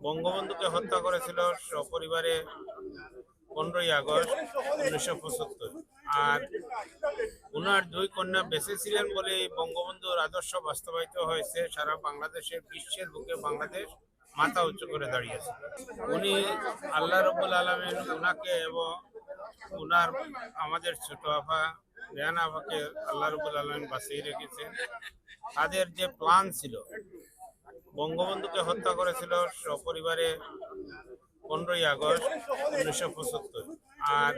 বঙ্গবন্ধুকে হত্যা করেছিল সপরিবারে 15ই আগস্ট 1975। আর উনার দুই কন্যা বেঁচে ছিলেন বলে বঙ্গবন্ধুর আদর্শ বাস্তবায়িত হয়েছে। সারা বাংলাদেশের, বিশ্বের বুকে বাংলাদেশ মাথা উঁচু করে দাঁড়িয়েছে। উনি আল্লাহ রব্বুল আলমিন উনাকে এবং উনার আমাদের ছোট আপা রেহানা আপাকে আল্লাহ রব্বুল আলমিন বাঁচিয়ে রেখেছেন। তাদের যে প্ল্যান ছিল, বঙ্গবন্ধুকে হত্যা করেছিল সপরিবারে 15ই আগস্ট 1975। আর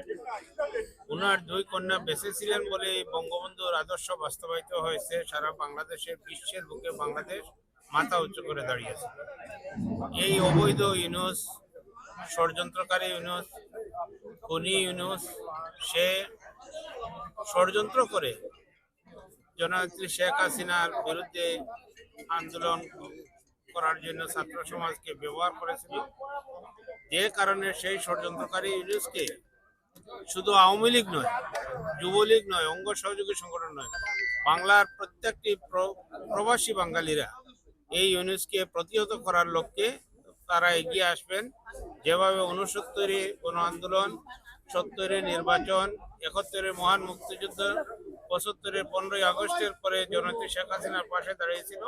উনার দুই কন্যা বেঁচে ছিলেন বলে বঙ্গবন্ধুর আদর্শ বাস্তবায়িত হয়েছে। সারা বাংলাদেশের, বিশ্বের বুকে বাংলাদেশ মাথা উঁচু করে দাঁড়িয়েছে। এই অবৈধ ইউনূস, ষড়যন্ত্রকারী ইউনূস, খুনি ইউনূস, সে ষড়যন্ত্র করে জননেত্রী শেখ হাসিনার বিরুদ্ধে আন্দোলন করার জন্য ছাত্র সমাজকে ব্যবহার করেছিল। যে কারণে সেই ষড়যন্ত্রকারী ইউনূসকে শুধু আওয়ামী লীগ নয়, যুবলীগ নয়, অঙ্গ সহযোগী সংগঠন নয়, বাংলার প্রত্যেকটি প্রবাসী বাঙালিরা এই ইউনূসকে প্রতিহত করার লক্ষ্যে তারা এগিয়ে আসবেন। যেভাবে 69-এ গণ আন্দোলন, 70-এ নির্বাচন, 71-এ মহান মুক্তিযুদ্ধ, 75-এ 15ই আগস্টের পরে জননেত্রী শেখ হাসিনার পাশে দাঁড়িয়েছিল,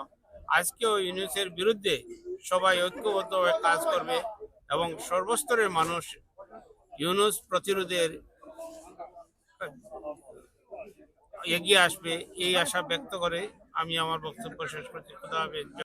আজকেও ইউনূসের বিরুদ্ধে সবাই ঐক্যবদ্ধভাবে কাজ করবে এবং সর্বস্তরের মানুষ ইউনূস প্রতিরোধের এগিয়ে আসবে, এই আশা ব্যক্ত করে আমি আমার বক্তব্য শেষ করছি। খোদা হাফেজ।